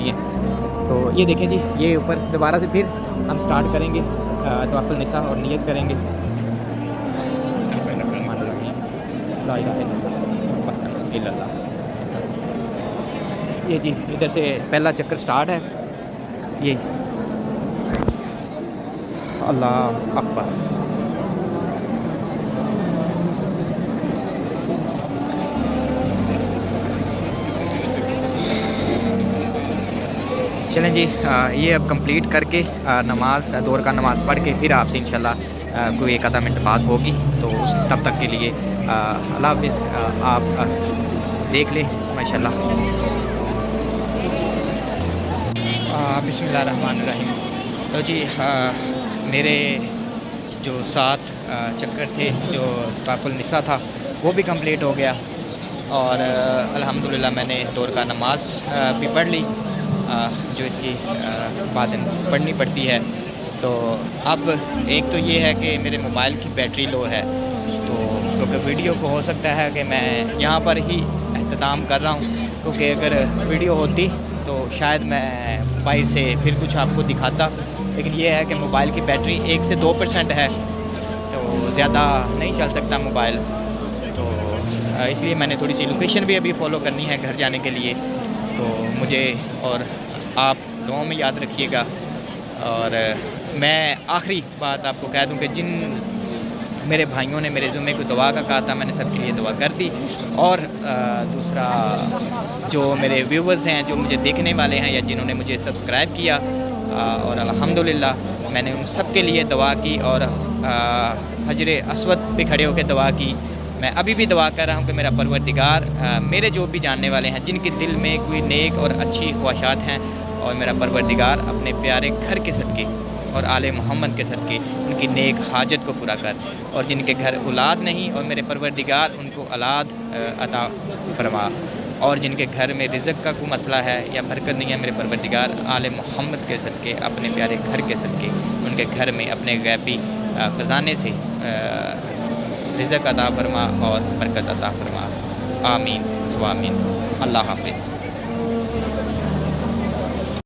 کرنی ہے. تو یہ دیکھیں جی، یہ اوپر دوبارہ سے پھر ہم سٹارٹ کریں گے طواف النساء اور نیت کریں گے. بسم اللہ الرحمن الرحیم، لا الہ الا اللہ محمد رسول اللہ. یہ جی ادھر سے پہلا چکر سٹارٹ ہے. یہ اللہ اکبر. چلیں جی، یہ اب کمپلیٹ کر کے نماز دور کا نماز پڑھ کے پھر آپ سے انشاءاللہ کوئی ایک آدھا منٹ بات ہوگی. تو اس تب تک کے لیے اللہ حافظ. آپ دیکھ لیں ماشاءاللہ. بسم اللہ الرحمن الرحیم. تو جی میرے جو 7 چکر تھے، جو طواف النساء تھا، وہ بھی کمپلیٹ ہو گیا. اور الحمدللہ میں نے دور کا نماز بھی پڑھ لی، جو اس کی بعد پڑھنی پڑتی ہے. تو اب ایک تو یہ ہے کہ میرے موبائل کی بیٹری لو ہے، تو کیونکہ ویڈیو کو ہو سکتا ہے کہ میں یہاں پر ہی اختتام کر رہا ہوں، کیونکہ اگر ویڈیو ہوتی تو شاید میں باہر سے پھر کچھ آپ کو دکھاتا. لیکن یہ ہے کہ موبائل کی بیٹری 1 سے 2% ہے، تو زیادہ نہیں چل سکتا موبائل. تو اس لیے میں نے تھوڑی سی لوکیشن بھی ابھی فالو کرنی ہے گھر جانے کے لیے. تو مجھے اور آپ دعاؤں میں یاد رکھیے گا. اور میں آخری بات آپ کو کہہ دوں کہ جن میرے بھائیوں نے میرے ذمے کو دعا کا کہا تھا، میں نے سب کے لیے دعا کر دی. اور دوسرا جو میرے ویورز ہیں، جو مجھے دیکھنے والے ہیں یا جنہوں نے مجھے سبسکرائب کیا، اور الحمدللہ میں نے ان سب کے لیے دعا کی اور حجر اسود پہ کھڑے ہو کے دعا کی. میں ابھی بھی دعا کر رہا ہوں کہ میرا پروردگار میرے جو بھی جاننے والے ہیں، جن کے دل میں کوئی نیک اور اچھی خواہشات ہیں، اور میرا پروردگار اپنے پیارے گھر کے صدقے اور آل محمد کے صدقے ان کی نیک حاجت کو پورا کر. اور جن کے گھر اولاد نہیں، اور میرے پروردگار ان کو اولاد عطا فرما. اور جن کے گھر میں رزق کا کوئی مسئلہ ہے یا برکت نہیں ہے، میرے پروردگار آل محمد کے صدقے، اپنے پیارے گھر کے صدقے ان کے گھر میں اپنے غیبی خزانے سے رزق عطا فرما اور برکت عطا فرما. آمین سو آمین. اللہ حافظ.